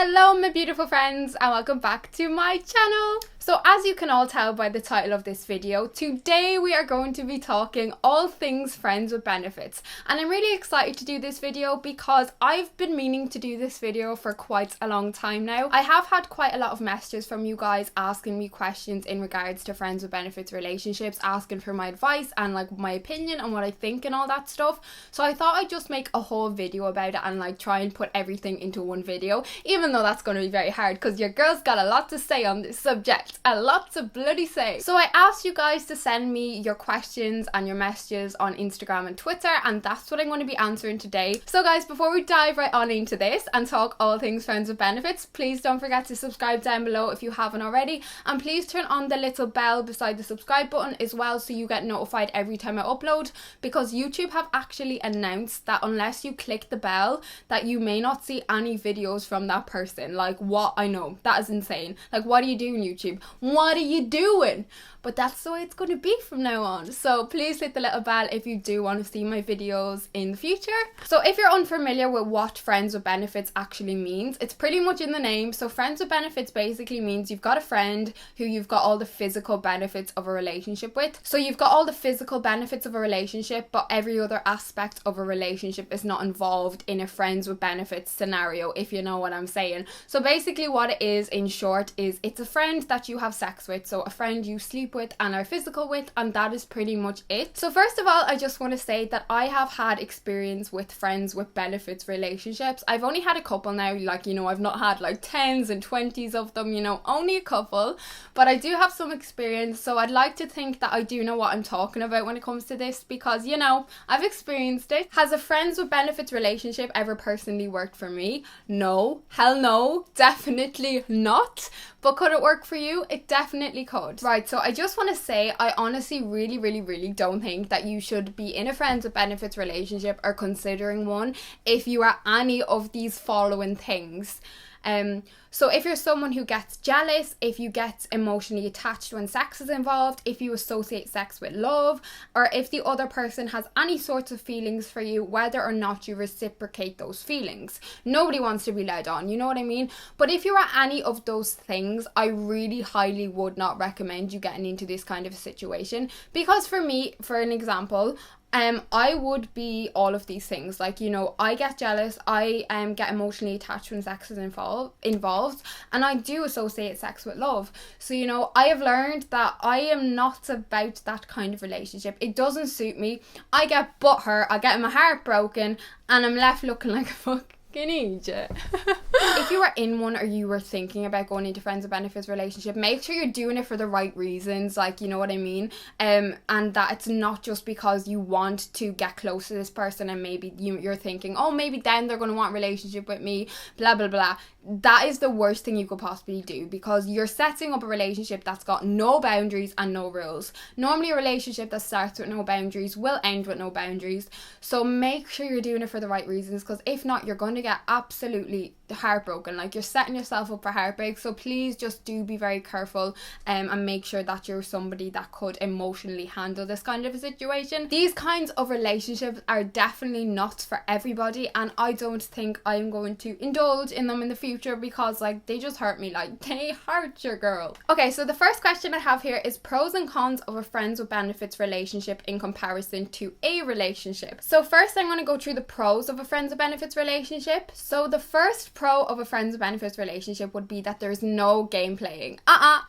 Hello my beautiful friends and welcome back to my channel. So as you can all tell by the title of this video, today we are going to be talking all things friends with benefits. And I'm really excited to do this video because I've been meaning to do this video for quite a long time now. I have had quite a lot of messages from you guys asking me questions in regards to friends with benefits relationships, asking for my advice and like my opinion on what I think and all that stuff. So I thought I'd just make a whole video about it and like try and put everything into one video, even though that's going to be very hard because your girl's got a lot to say on this subject. A lot to bloody say. So I asked you guys to send me your questions and your messages on Instagram and Twitter, and that's what I'm going to be answering today. So guys, before we dive right on into this and talk all things friends with benefits, please don't forget to subscribe down below if you haven't already, and please turn on the little bell beside the subscribe button as well so you get notified every time I upload, because YouTube have actually announced that unless you click the bell that you may not see any videos from that person. Like, what? I know, that is insane. Like, what are you doing, YouTube? What are you doing? But that's the way it's going to be from now on. So please hit the little bell if you do want to see my videos in the future. So if you're unfamiliar with what friends with benefits actually means, it's pretty much in the name. So friends with benefits basically means you've got a friend who you've got all the physical benefits of a relationship with. So you've got all the physical benefits of a relationship, but every other aspect of a relationship is not involved in a friends with benefits scenario, if you know what I'm saying. So basically what it is, in short, is it's a friend that you have sex with. So a friend you sleep with and are physical with, and that is pretty much it. So first of all, I just want to say that I have had experience with friends with benefits relationships. I've only had a couple now, like, you know, I've not had like 10s and 20s of them, you know, only a couple, but I do have some experience. So I'd like to think that I do know what I'm talking about when it comes to this, because, you know, I've experienced it. Has a friends with benefits relationship ever personally worked for me? No, hell no, definitely not. But could it work for you? It definitely could. Right, so I just want to say, I honestly really don't think that you should be in a friends with benefits relationship or considering one if you are any of these following things. So if you're someone who gets jealous, if you get emotionally attached when sex is involved, if you associate sex with love, or if the other person has any sorts of feelings for you, whether or not you reciprocate those feelings. Nobody wants to be led on, you know what I mean? But if you are any of those things, I really highly would not recommend you getting into this kind of a situation, because for me, for an example, I would be all of these things. Like, you know, I get jealous, I get emotionally attached when sex is involved, and I do associate sex with love. So, you know, I have learned that I am not about that kind of relationship. It doesn't suit me. I get butthurt, I get my heart broken, and I'm left looking like a fucking idiot. If you are in one or you were thinking about going into friends with benefits relationship, make sure you're doing it for the right reasons, like, you know what I mean, and that it's not just because you want to get close to this person and maybe you're thinking, oh, maybe then they're going to want a relationship with me, blah blah blah. That is the worst thing you could possibly do, because you're setting up a relationship that's got no boundaries and no rules. Normally a relationship that starts with no boundaries will end with no boundaries. So make sure you're doing it for the right reasons, because if not, you're going to get absolutely heartbroken. Like, you're setting yourself up for heartbreak. So please just do be very careful and make sure that you're somebody that could emotionally handle this kind of a situation. These kinds of relationships are definitely not for everybody, and I don't think I'm going to indulge in them in the future, because like, they just hurt me. Like, they hurt your girl. Okay, so the first question I have here is pros and cons of a friends with benefits relationship in comparison to a relationship. So first I'm going to go through the pros of a friends with benefits relationship. So the first pro of a friends with benefits relationship would be that there's no game playing.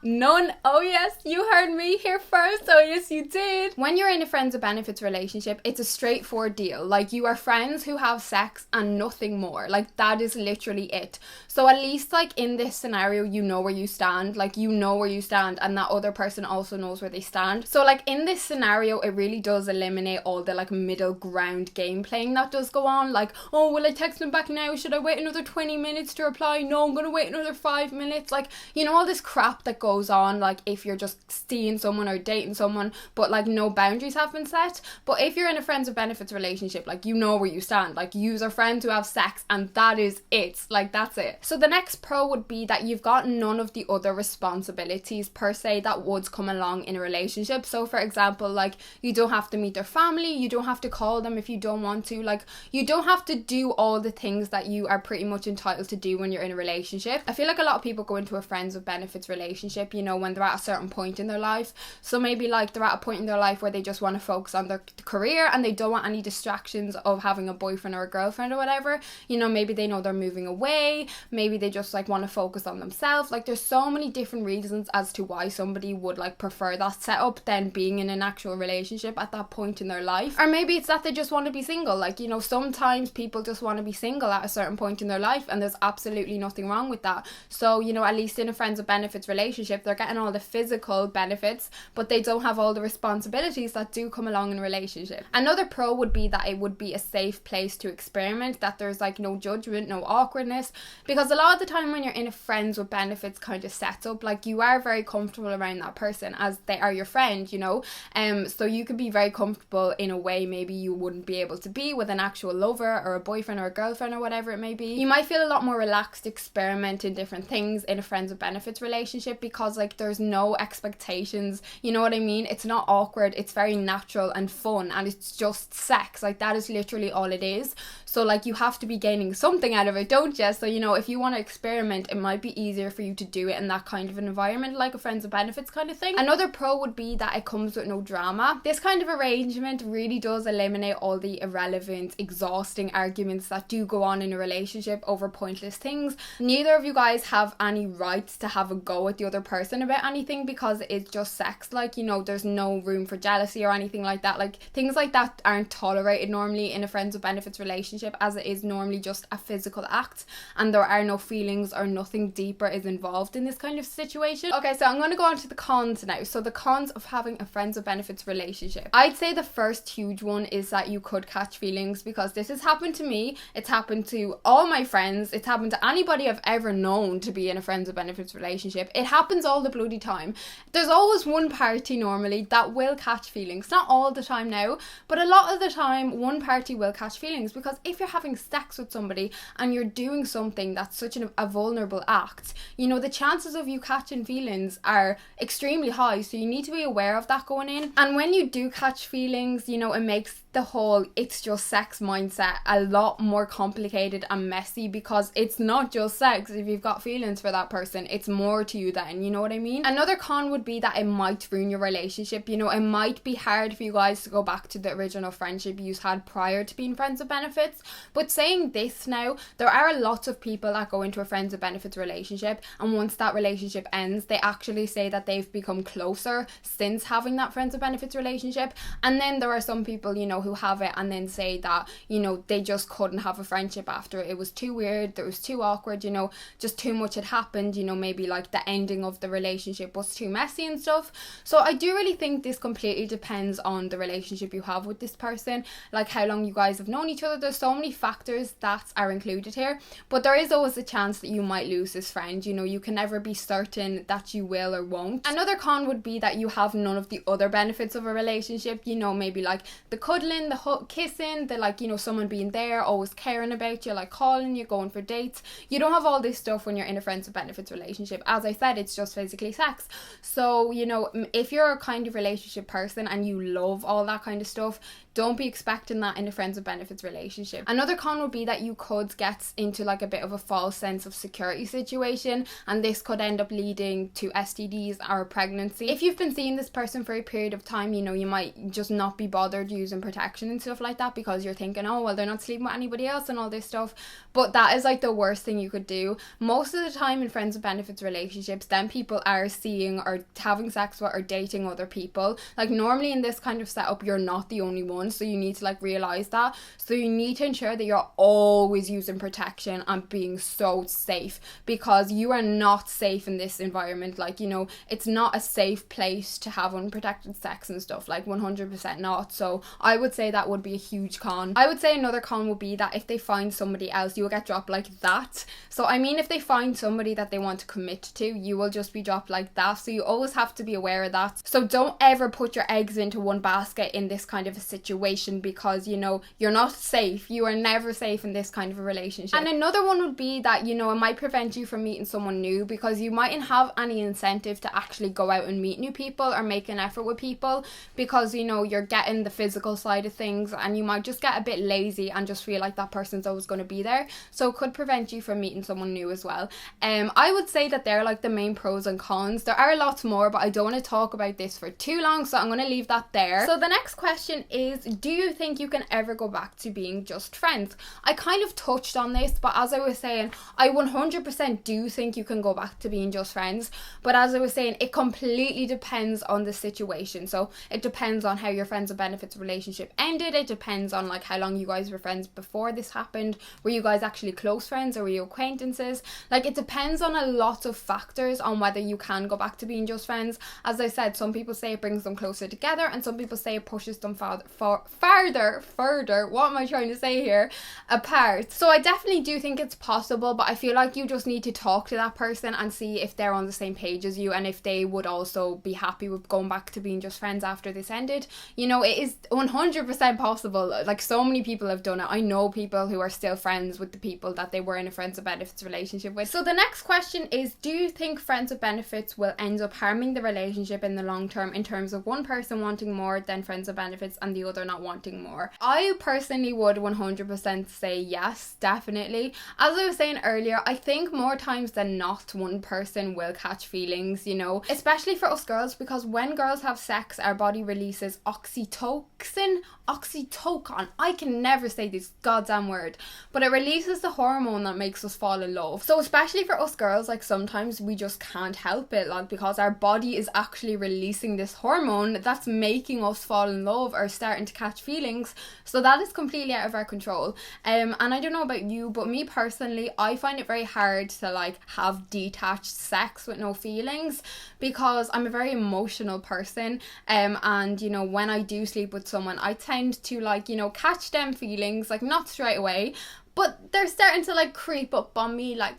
None. Oh yes, you heard me here first. Oh yes, you did. When you're in a friends with benefits relationship, it's a straightforward deal. Like, you are friends who have sex and nothing more. Like, that is literally it. So at least, like, in this scenario, you know where you stand. Like, you know where you stand, and that other person also knows where they stand. So like, in this scenario, it really does eliminate all the like middle ground game playing that does go on. Like, oh, will I text him back now? Should I wait another 20 minutes to reply? No, I'm gonna wait another 5 minutes. Like, you know, all this crap that goes on, like, if you're just seeing someone or dating someone but like no boundaries have been set. But if you're in a friends with benefits relationship, like, you know where you stand. Like, yous are friends who have sex, and that is it. Like, that's it. So the next pro would be that you've got none of the other responsibilities per se that would come along in a relationship. So for example, like, you don't have to meet their family, you don't have to call them if you don't want to, like, you don't have to do all the things that you are pretty much entitled entitled to do when you're in a relationship. I feel like a lot of people go into a friends with benefits relationship, you know, when they're at a certain point in their life. So maybe like they're at a point in their life where they just want to focus on their career and they don't want any distractions of having a boyfriend or a girlfriend or whatever. You know, maybe they know they're moving away, maybe they just like want to focus on themselves. Like there's so many different reasons as to why somebody would like prefer that setup than being in an actual relationship at that point in their life. Or maybe it's that they just want to be single. Like, you know, sometimes people just want to be single at a certain point in their life, and there's absolutely nothing wrong with that. So, you know, at least in a friends with benefits relationship, they're getting all the physical benefits, but they don't have all the responsibilities that do come along in a relationship. Another pro would be that it would be a safe place to experiment, that there's like no judgment, no awkwardness, because a lot of the time when you're in a friends with benefits kind of setup, like you are very comfortable around that person as they are your friend, you know, so you could be very comfortable in a way maybe you wouldn't be able to be with an actual lover or a boyfriend or a girlfriend or whatever it may be. You might feel a lot more relaxed experimenting different things in a friends with benefits relationship because like there's no expectations, you know what I mean? It's not awkward, it's very natural and fun, and it's just sex. Like that is literally all it is. So like you have to be gaining something out of it, don't you? So, you know, if you want to experiment, it might be easier for you to do it in that kind of an environment, like a friends with benefits kind of thing. Another pro would be that it comes with no drama. This kind of arrangement really does eliminate all the irrelevant, exhausting arguments that do go on in a relationship over pointless things. Neither of you guys have any rights to have a go at the other person about anything because it's just sex. Like, you know, there's no room for jealousy or anything like that. Like things like that aren't tolerated normally in a friends with benefits relationship, as it is normally just a physical act and there are no feelings or nothing deeper is involved in this kind of situation. Okay, so I'm going to go on to the cons now. So the cons of having a friends with benefits relationship. I'd say the first huge one is that you could catch feelings, because this has happened to me, it's happened to all my friends, it's happened to anybody I've ever known to be in a friends with benefits relationship. It happens all the bloody time. There's always one party normally that will catch feelings. Not all the time now, but a lot of the time one party will catch feelings, because if you're having sex with somebody and you're doing something that's such a vulnerable act, you know, the chances of you catching feelings are extremely high, so you need to be aware of that going in. And when you do catch feelings, you know, it makes the whole it's just sex mindset a lot more complicated and messy, because it's not just sex. If you've got feelings for that person, it's more to you then, you know what I mean? Another con would be that it might ruin your relationship. You know, it might be hard for you guys to go back to the original friendship you had prior to being friends with benefits. But saying this now, there are lots of people that go into a friends with benefits relationship, and once that relationship ends, they actually say that they've become closer since having that friends with benefits relationship. And then there are some people, you know, who have it and then say that, you know, they just couldn't have a friendship after it. It was too weird, it was too awkward, you know, just too much had happened, you know, maybe like the ending of the relationship was too messy and stuff. So I do really think this completely depends on the relationship you have with this person, like how long you guys have known each other. There's so many factors that are included here, but there is always a chance that you might lose this friend. You know, you can never be certain that you will or won't. Another con would be that you have none of the other benefits of a relationship, you know, maybe like the cuddling, the kissing, the like, you know, someone being there, always caring about you, like calling you, going for dates. You don't have all this stuff when you're in a friends with benefits relationship. As I said, it's just physically sex. So, you know, if you're a kind of relationship person and you love all that kind of stuff, don't be expecting that in a friends with benefits relationship. Another con would be that you could get into like a bit of a false sense of security situation, and this could end up leading to STDs or pregnancy. If you've been seeing this person for a period of time, you know, you might just not be bothered using protection and stuff like that because you're thinking, oh well, they're not sleeping with anybody else and all this stuff. But that is like the worst thing you could do. Most of the time in friends with benefits relationships, then people are seeing or having sex with or dating other people. Like normally in this kind of setup, you're not the only one, so you need to like realize that. So you need to ensure that you're always using protection and being so safe, because you are not safe in this environment. Like, you know, it's not a safe place to have unprotected sex and stuff, like 100% not. So I would say that would be a huge con. I would say another con would be that if they find somebody else, you will get dropped like that. So I mean, if they find somebody that they want to commit to, you will just be dropped like that. So you always have to be aware of that. So don't ever put your eggs into one basket in this kind of a situation. situation, because, you know, you're not safe. You are never safe in this kind of a relationship. And another one would be that, you know, it might prevent you from meeting someone new, because you mightn't have any incentive to actually go out and meet new people or make an effort with people, because, you know, you're getting the physical side of things, and you might just get a bit lazy and just feel like that person's always going to be there. So it could prevent you from meeting someone new as well. I would say that they're like the main pros and cons. There are lots more, but I don't want to talk about this for too long, so I'm going to leave that there. So the next question is, do you think you can ever go back to being just friends? I kind of touched on this, but as I was saying, I 100% do think you can go back to being just friends. But as I was saying, it completely depends on the situation. So it depends on how your friends with benefits relationship ended. It depends on like how long you guys were friends before this happened. Were you guys actually close friends, or were you acquaintances? Like, it depends on a lot of factors on whether you can go back to being just friends. As I said, some people say it brings them closer together, and some people say it pushes them further, what am I trying to say here, apart. So I definitely do think it's possible, but I feel like you just need to talk to that person and see if they're on the same page as you, and if they would also be happy with going back to being just friends after this ended. You know, it is 100% possible. Like, so many people have done it. I know people who are still friends with the people that they were in a friends with benefits relationship with. So the next question is, do you think friends with benefits will end up harming the relationship in the long term, in terms of one person wanting more than friends with benefits and the other not wanting more? I personally would 100% say yes, definitely. As I was saying earlier, I think more times than not one person will catch feelings, you know, especially for us girls, because when girls have sex, our body releases oxytocin, I can never say this goddamn word, but it releases the hormone that makes us fall in love. So especially for us girls, like, sometimes we just can't help it, like, because our body is actually releasing this hormone that's making us fall in love or starting to catch feelings. So that is completely out of our control. And I don't know about you, but me personally, I find it very hard to like have detached sex with no feelings, because I'm a very emotional person, and you know, when I do sleep with someone, I tend to like, you know, catch them feelings, like not straight away, but they're starting to like creep up on me, like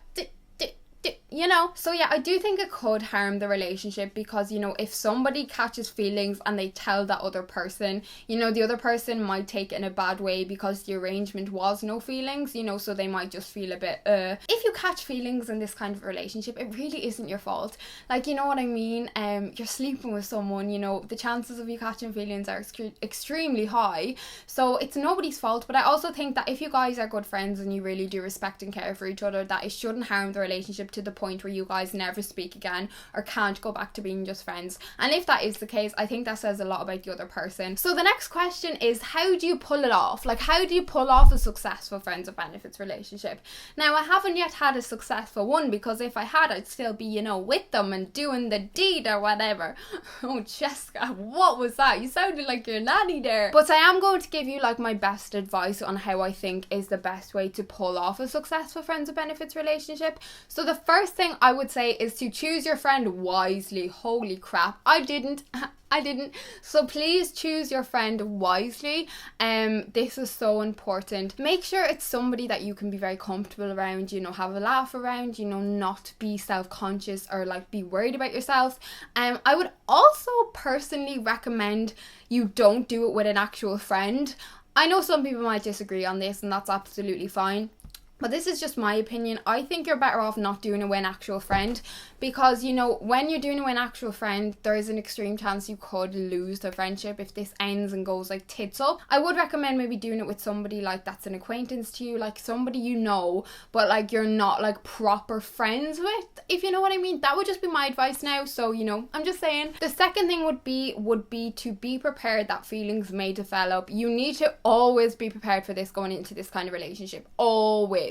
you know. So yeah, I do think it could harm the relationship, because, you know, if somebody catches feelings and they tell that other person, you know, the other person might take it in a bad way, because the arrangement was no feelings, you know, so they might just feel a bit if you catch feelings in this kind of relationship, it really isn't your fault. Like, you know what I mean? You're sleeping with someone, you know, the chances of you catching feelings are extremely high, so it's nobody's fault. But I also think that if you guys are good friends and you really do respect and care for each other, that it shouldn't harm the relationship to the point where you guys never speak again or can't go back to being just friends. And if that is the case, I think that says a lot about the other person. So the next question is, how do you pull it off? Like, how do you pull off a successful friends with benefits relationship? Now, I haven't yet had a successful one, because if I had, I'd still be, you know, with them and doing the deed or whatever. Oh, Jessica, what was that? You sounded like your nanny there. But I am going to give you like my best advice on how I think is the best way to pull off a successful friends with benefits relationship. So the first thing I would say is to choose your friend wisely. Holy crap, I didn't. So please choose your friend wisely. This is so important. Make sure it's somebody that you can be very comfortable around, you know, have a laugh around, you know, not be self-conscious or like be worried about yourself. I would also personally recommend you don't do it with an actual friend. I know some people might disagree on this, and that's absolutely fine. But this is just my opinion. I think you're better off not doing it with an actual friend, because, you know, when you're doing it with an actual friend, there is an extreme chance you could lose the friendship if this ends and goes like tits up. I would recommend maybe doing it with somebody like that's an acquaintance to you, like somebody you know, but like you're not like proper friends with, if you know what I mean. That would just be my advice now. So, you know, I'm just saying. The second thing would be to be prepared that feelings may develop. You need to always be prepared for this going into this kind of relationship. Always.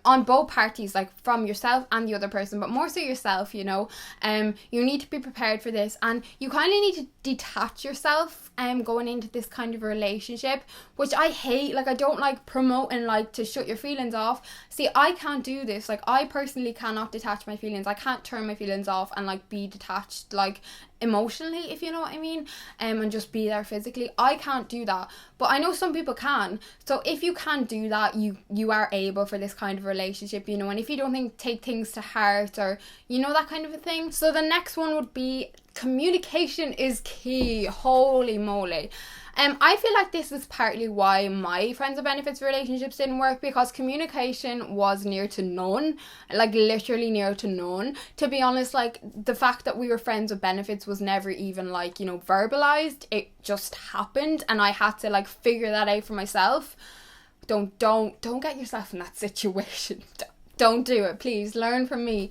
On both parties, like from yourself and the other person, but more so yourself, you know. You need to be prepared for this, and you kind of need to detach yourself going into this kind of relationship, which I hate. Like, I don't like promoting like to shut your feelings off. See, I can't do this. Like, I personally cannot detach my feelings. I can't turn my feelings off and like be detached like emotionally, if you know what I mean, and just be there physically. I can't do that, but I know some people can. So if you can't do that, you are able for this kind of relationship, you know. And if you don't take things to heart, or you know, that kind of a thing. So the next one would be communication is key. Holy moly. I feel like this is partly why my friends with benefits relationships didn't work, because communication was near to none, like literally near to none. To be honest, like the fact that we were friends with benefits was never even like, you know, verbalized. It just happened, and I had to like figure that out for myself. Don't get yourself in that situation. Don't do it, please. Learn from me.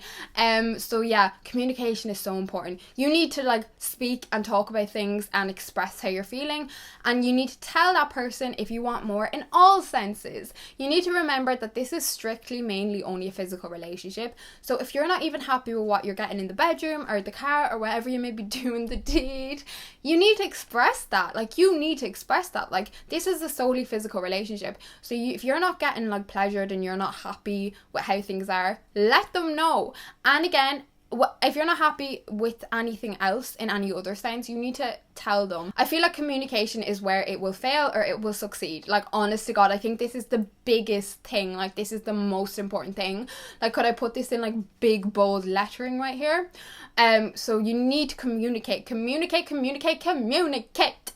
So yeah, communication is so important. You need to like speak and talk about things and express how you're feeling, and you need to tell that person if you want more in all senses. You need to remember that this is strictly mainly only a physical relationship. So if you're not even happy with what you're getting in the bedroom or the car or whatever you may be doing the deed, you need to express that. Like you need to express that. Like this is a solely physical relationship. So if you're not getting like pleasured and you're not happy with how things are, let them know. And again, if you're not happy with anything else in any other sense, you need to tell them. I feel like communication is where it will fail or it will succeed. Like honest to God, I think this is the biggest thing. Like this is the most important thing. Like could I put this in like big bold lettering right here? So you need to communicate. COMMUNICATE. Communicate.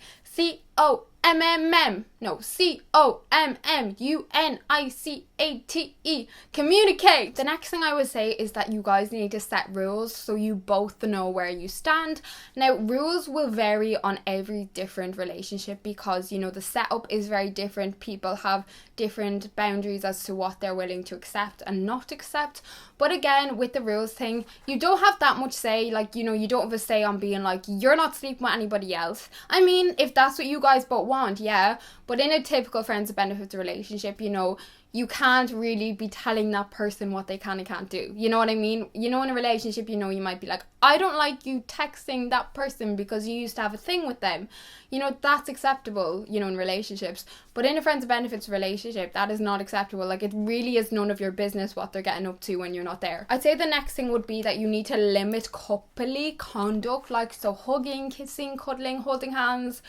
The next thing I would say is that you guys need to set rules so you both know where you stand. Now, rules will vary on every different relationship because, you know, the setup is very different. People have different boundaries as to what they're willing to accept and not accept. But again, with the rules thing, you don't have that much say. Like, you know, you don't have a say on being like, you're not sleeping with anybody else. I mean, if that's what you guys both want, yeah. But in a typical friends with benefits relationship, you know, you can't really be telling that person what they can and can't do. You know what I mean? You know, in a relationship, you know, you might be like, I don't like you texting that person because you used to have a thing with them. You know, that's acceptable, you know, in relationships. But in a friends with benefits relationship, that is not acceptable. Like, it really is none of your business what they're getting up to when you're not there. I'd say the next thing would be that you need to limit coupley conduct, like, so hugging, kissing, cuddling, holding hands.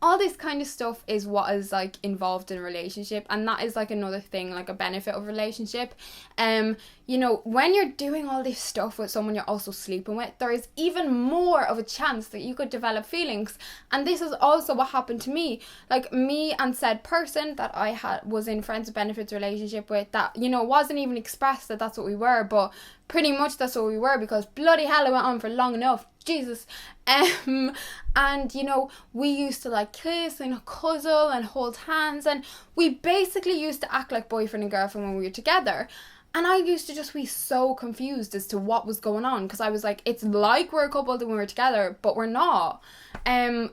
All this kind of stuff is what is like involved in a relationship, and that is like another thing, like a benefit of a relationship. You know, when you're doing all this stuff with someone you're also sleeping with, there is even more of a chance that you could develop feelings. And this is also what happened to me. Like me and said person that I was in friends with benefits relationship with, that, you know, wasn't even expressed that that's what we were, but pretty much that's what we were, because bloody hell it went on for long enough. Jesus. And you know, we used to like kiss and cuddle and hold hands, and we basically used to act like boyfriend and girlfriend when we were together. And I used to just be so confused as to what was going on, because I was like, it's like we're a couple when we're together, but we're not.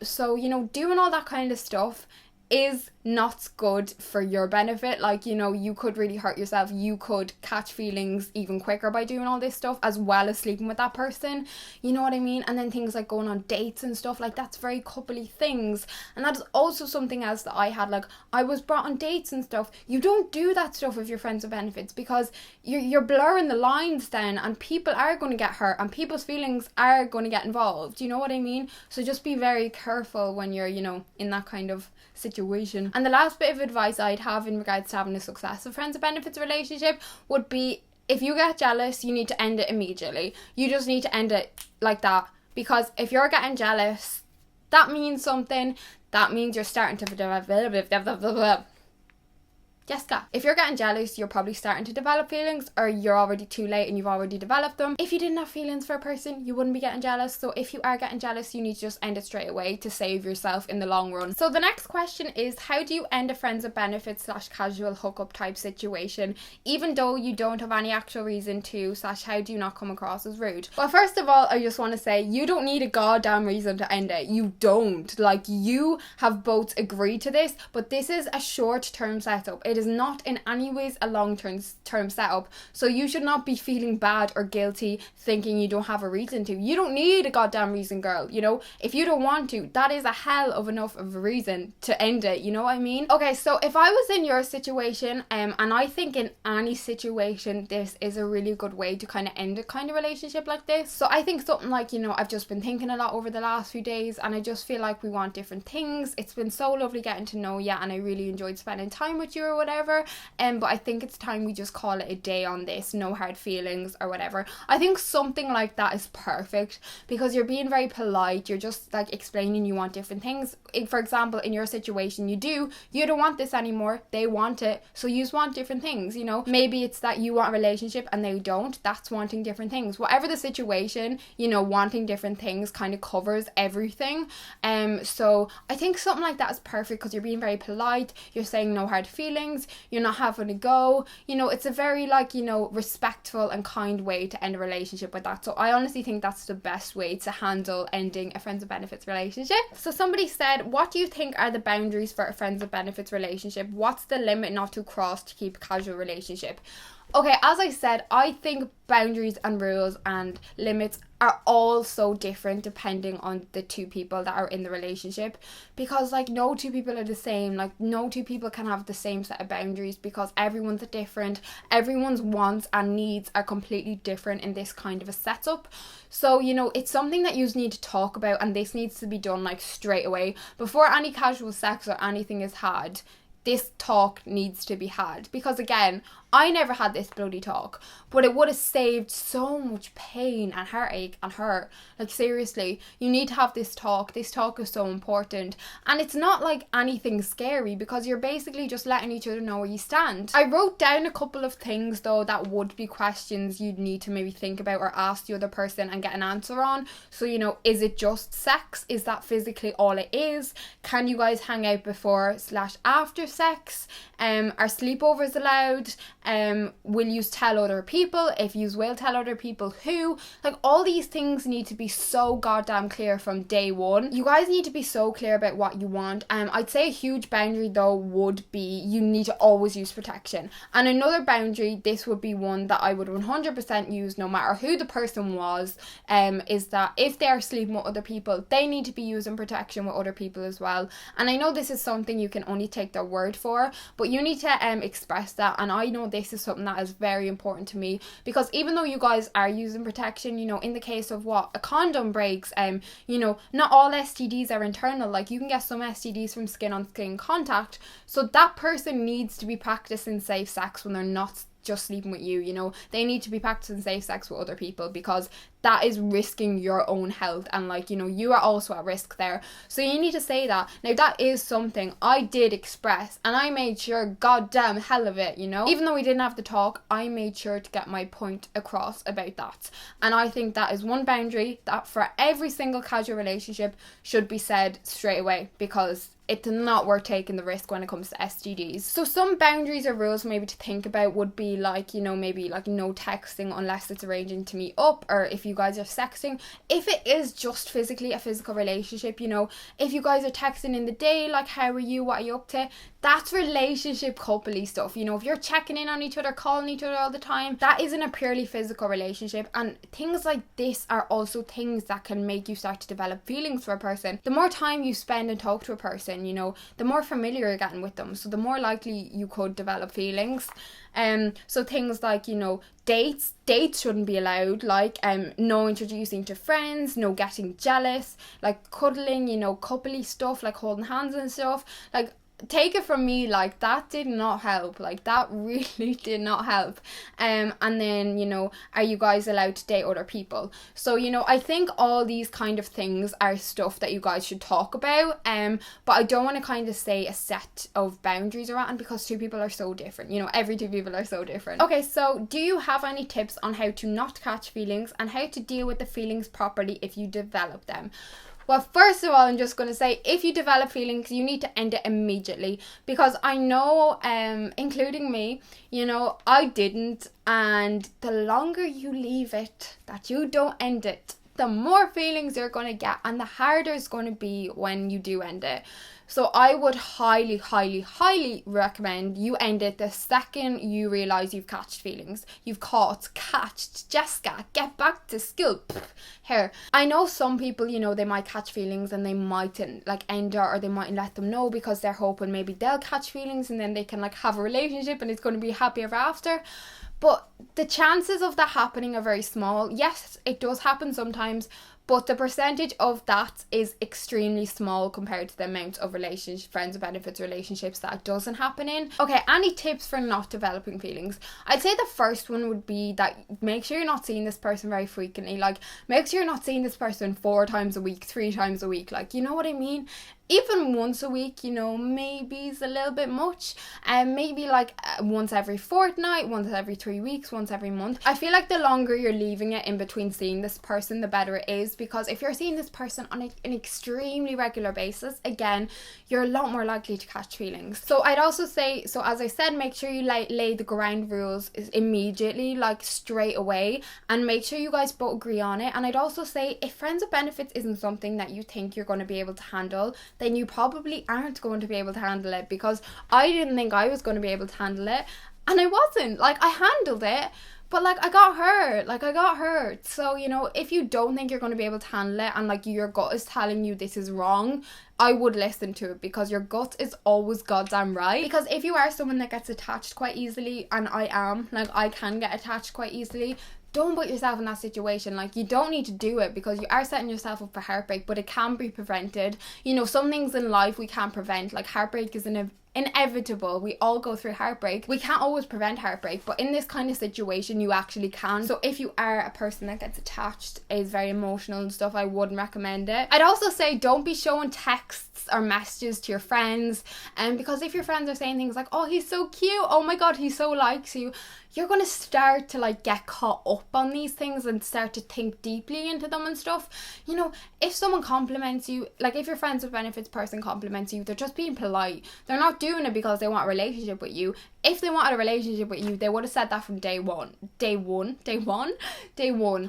So, you know, doing all that kind of stuff is not good for your benefit. Like, you know, you could really hurt yourself. You could catch feelings even quicker by doing all this stuff, as well as sleeping with that person. You know what I mean? And then things like going on dates and stuff, like that's very coupley things. And that is also something else that I had. Like, I was brought on dates and stuff. You don't do that stuff with your friends with benefits, because you're blurring the lines then, and people are going to get hurt and people's feelings are going to get involved. You know what I mean? So just be very careful when you're, you know, in that kind of situation. And the last bit of advice I'd have in regards to having a successful friends with benefits relationship would be, if you get jealous, you need to end it immediately. You just need to end it like that, because if you're getting jealous, that means something. That means you're starting to develop. Jessica, if you're getting jealous, you're probably starting to develop feelings, or you're already too late and you've already developed them. If you didn't have feelings for a person, you wouldn't be getting jealous. So if you are getting jealous, you need to just end it straight away to save yourself in the long run. So the next question is, how do you end a friends with benefits / casual hookup type situation, even though you don't have any actual reason to / how do you not come across as rude? Well, first of all, I just want to say, you don't need a goddamn reason to end it. You don't. Like, you have both agreed to this, but this is a short-term setup. It is not in any ways a long-term setup, so you should not be feeling bad or guilty thinking you don't have a reason to. You don't need a goddamn reason, girl. You know, if you don't want to, that is a hell of enough of a reason to end it. You know what I mean? Okay, so if I was in your situation, and I think in any situation this is a really good way to kind of end a kind of relationship like this. So I think something like, you know, I've just been thinking a lot over the last few days, and I just feel like we want different things. It's been so lovely getting to know you, and I really enjoyed spending time with you or whatever. whatever. But I think it's time we just call it a day on this, no hard feelings or whatever. I think something like that is perfect, because you're being very polite, you're just like explaining you want different things. For example, in your situation, you don't want this anymore, they want it, so you just want different things, you know. Maybe it's that you want a relationship and they don't, that's wanting different things. Whatever the situation, you know, wanting different things kind of covers everything. So I think something like that is perfect, because you're being very polite, you're saying no hard feelings, you're not having a go, you know. It's a very like, you know, respectful and kind way to end a relationship with that. So I honestly think that's the best way to handle ending a friends with benefits relationship. So somebody said, what do you think are the boundaries for a friends with benefits relationship? What's the limit not to cross to keep a casual relationship? Okay, as I said, I think boundaries and rules and limits are all so different depending on the two people that are in the relationship, because like no two people are the same. Like no two people can have the same set of boundaries, because everyone's different, everyone's wants and needs are completely different in this kind of a setup. So, you know, it's something that you need to talk about, and this needs to be done like straight away before any casual sex or anything is had. This talk needs to be had, because again, I never had this bloody talk, but it would have saved so much pain and heartache and hurt. Like seriously, you need to have this talk. This talk is so important, and it's not like anything scary, because you're basically just letting each other know where you stand. I wrote down a couple of things though that would be questions you'd need to maybe think about or ask the other person and get an answer on. So, you know, is it just sex? Is that physically all it is? Can you guys hang out before/after sex? Are sleepovers allowed? Will you tell other people? If you will tell other people, who? Like all these things need to be so goddamn clear from day one. You guys need to be so clear about what you want. I'd say a huge boundary though would be you need to always use protection. And another boundary, this would be one that I would 100% use no matter who the person was, is that if they are sleeping with other people, they need to be using protection with other people as well. And I know this is something you can only take their word for, but you need to express that. And I know this is something that is very important to me, because even though you guys are using protection, you know, in the case of a condom breaks, you know, not all STDs are internal. Like you can get some STDs from skin on skin contact, so that person needs to be practicing safe sex when they're not just sleeping with you. You know, they need to be practicing safe sex with other people, because that is risking your own health, and like, you know, you are also at risk there. So you need to say that. Now that is something I did express, and I made sure goddamn hell of it, you know, even though we didn't have the talk, I made sure to get my point across about that. And I think that is one boundary that for every single casual relationship should be said straight away, because it's not worth taking the risk when it comes to STDs. So some boundaries or rules maybe to think about would be like, you know, maybe like no texting unless it's arranging to meet up, or if you guys are sexting, if it is just physically a physical relationship, you know, if you guys are texting in the day, like how are you, what are you up to, that's relationship coupley stuff. You know, if you're checking in on each other, calling each other all the time, that isn't a purely physical relationship. And things like this are also things that can make you start to develop feelings for a person. The more time you spend and talk to a person, you know, the more familiar you're getting with them, so the more likely you could develop feelings. So things like, you know, dates shouldn't be allowed, like no introducing to friends, no getting jealous, like cuddling, you know, coupley stuff like holding hands and stuff. Like, take it from me, like that did not help. Like that really did not help. And then, you know, are you guys allowed to date other people? So, you know, I think all these kind of things are stuff that you guys should talk about. But I don't want to kind of say a set of boundaries around it, because two people are so different. You know, every two people are so different. Okay, so do you have any tips on how to not catch feelings and how to deal with the feelings properly if you develop them? Well, first of all, I'm just going to say, if you develop feelings, you need to end it immediately, because I know, including me, you know, I didn't, and the longer you leave it, that you don't end it, the more feelings you're going to get, and the harder it's going to be when you do end it. So I would highly, highly, highly recommend you end it the second you realise you've catched feelings. You've catched, Jessica, get back to school. Here. I know some people, you know, they might catch feelings and they mightn't like end it, or they mightn't let them know, because they're hoping maybe they'll catch feelings and then they can like have a relationship and it's going to be happy ever after. But the chances of that happening are very small. Yes, it does happen sometimes, but the percentage of that is extremely small compared to the amount of friends with benefits relationships that it doesn't happen in. Okay, any tips for not developing feelings? I'd say the first one would be that make sure you're not seeing this person very frequently. Like, make sure you're not seeing this person 4 times a week, 3 times a week. Like, you know what I mean? Even once a week, you know, maybe is a little bit much. And maybe like once every fortnight, once every 3 weeks, once every month. I feel like the longer you're leaving it in between seeing this person, the better it is, because if you're seeing this person on an extremely regular basis, again, you're a lot more likely to catch feelings. So I'd also say, so as I said, make sure you lay the ground rules immediately, like straight away, and make sure you guys both agree on it. And I'd also say, if friends with benefits isn't something that you think you're going to be able to handle, then you probably aren't going to be able to handle it, because I didn't think I was going to be able to handle it, and I wasn't. Like, I handled it, but like I got hurt. So, you know, if you don't think you're going to be able to handle it, and like your gut is telling you this is wrong, I would listen to it, because your gut is always goddamn right. Because if you are someone that gets attached quite easily, and I am, like, I can get attached quite easily, don't put yourself in that situation. Like, you don't need to do it, because you are setting yourself up for heartbreak, but it can be prevented. You know, some things in life we can't prevent. Like, heartbreak is inevitable. We all go through heartbreak. We can't always prevent heartbreak, but in this kind of situation you actually can. So if you are a person that gets attached, is very emotional and stuff, I wouldn't recommend it. I'd also say don't be showing texts or messages to your friends, and because if your friends are saying things like, oh, he's so cute, oh my god, he so likes you, you're going to start to like get caught up on these things and start to think deeply into them and stuff. You know, if someone compliments you, like if your friends with benefits person compliments you, they're just being polite. They're not doing it because they want a relationship with you. If they wanted a relationship with you, they would have said that from day one. Day one.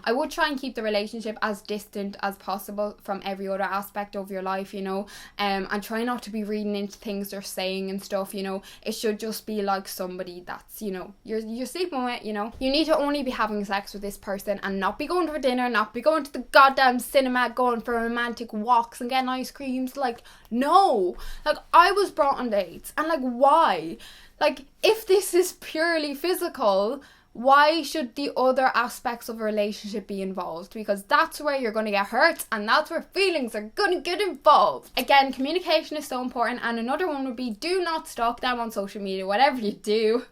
I would try and keep the relationship as distant as possible from every other aspect of your life, you know, and try not to be reading into things they're saying and stuff, you know. It should just be like somebody that's, you know, you're sleeping with, you know. You need to only be having sex with this person and not be going for dinner, not be going to the goddamn cinema, going for romantic walks and getting ice creams. Like, no. Like, I was brought on dates, and like, why? Like, if this is purely physical, why should the other aspects of a relationship be involved? Because that's where you're going to get hurt, and that's where feelings are going to get involved. Again, communication is so important. And another one would be, do not stalk them on social media. Whatever you do,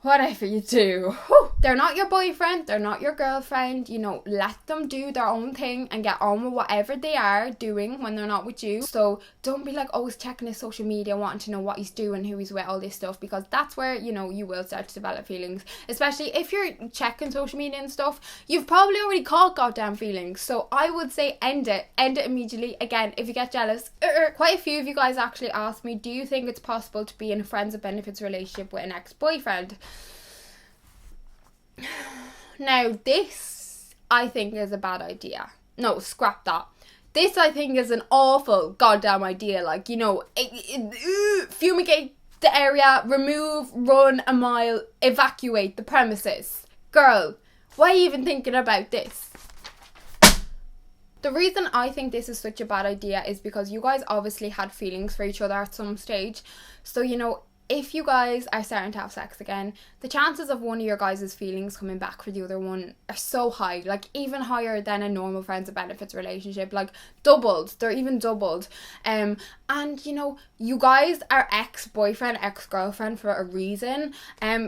whatever you do, they're not your boyfriend, they're not your girlfriend, you know, let them do their own thing and get on with whatever they are doing when they're not with you. So don't be like always checking his social media, wanting to know what he's doing, who he's with, all this stuff, because that's where, you know, you will start to develop feelings. Especially if you're checking social media and stuff, you've probably already caught goddamn feelings. So I would say end it immediately. Again, if you get jealous, quite a few of you guys actually asked me, do you think it's possible to be in a friends with benefits relationship with an ex-boyfriend? Now, this I think is a bad idea. No, scrap that. This I think is an awful goddamn idea. Like, you know, fumigate the area, remove, run a mile, evacuate the premises. Girl, why are you even thinking about this? The reason I think this is such a bad idea is because you guys obviously had feelings for each other at some stage. So, you know, if you guys are starting to have sex again, the chances of one of your guys' feelings coming back for the other one are so high, like even higher than a normal friends with benefits relationship, like doubled. They're even doubled. And you know, you guys are ex-boyfriend, ex-girlfriend for a reason.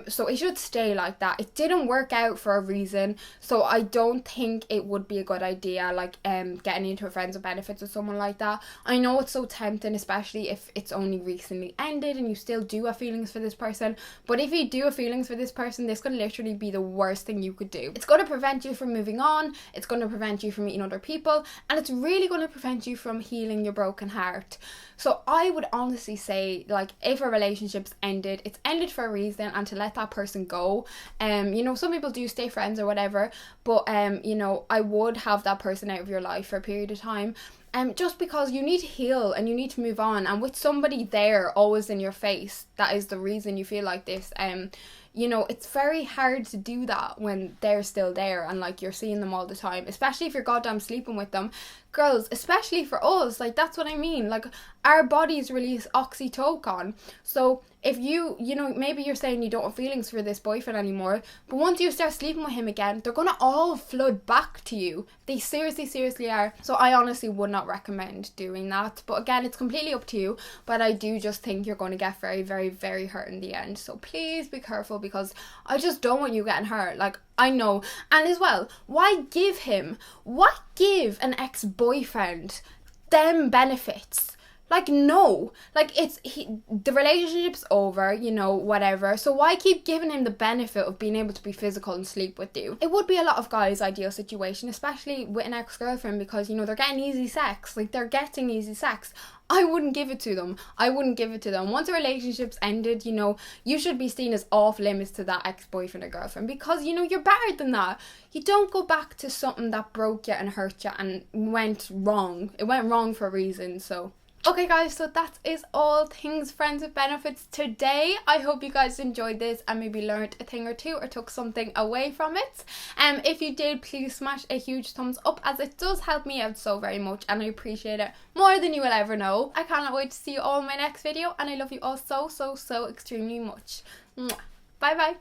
So it should stay like that. It didn't work out for a reason, so I don't think it would be a good idea, like getting into a friends with benefits with someone like that. I know it's so tempting, especially if it's only recently ended and you still do have feelings for this person. But if you do have feelings for this person, this could literally be the worst thing you could do. It's going to prevent you from moving on, it's going to prevent you from meeting other people, and it's really going to prevent you from healing your broken heart. So I would honestly say, like, if a relationship's ended, it's ended for a reason, and to let that person go. You know, some people do stay friends or whatever, but you know, I would have that person out of your life for a period of time. Just because you need to heal and you need to move on, and with somebody there always in your face, that is the reason you feel like this. You know, it's very hard to do that when they're still there and like you're seeing them all the time, especially if you're goddamn sleeping with them. girls, especially for us, like that's what I mean, like our bodies release oxytocin. So if you know, maybe you're saying you don't have feelings for this boyfriend anymore, but once you start sleeping with him again, they're gonna all flood back to you. They seriously are. So I honestly would not recommend doing that, but again, it's completely up to you. But I do just think you're going to get very hurt in the end. So please be careful, because I just don't want you getting hurt. Like, I know. And as well, why give an ex-boyfriend them benefits? Like, no, like the relationship's over, you know, whatever. So why keep giving him the benefit of being able to be physical and sleep with you? It would be a lot of guys' ideal situation, especially with an ex-girlfriend, because, you know, they're getting easy sex. Like, they're getting easy sex. I wouldn't give it to them. Once a relationship's ended, you know, you should be seen as off limits to that ex-boyfriend or girlfriend, because, you know, you're better than that. You don't go back to something that broke you and hurt you and went wrong. It went wrong for a reason, so... Okay guys, so that is all things friends with benefits today. I hope you guys enjoyed this and maybe learned a thing or two or took something away from it. If you did, please smash a huge thumbs up, as it does help me out so very much and I appreciate it more than you will ever know. I cannot wait to see you all in my next video, and I love you all so extremely much. Bye bye.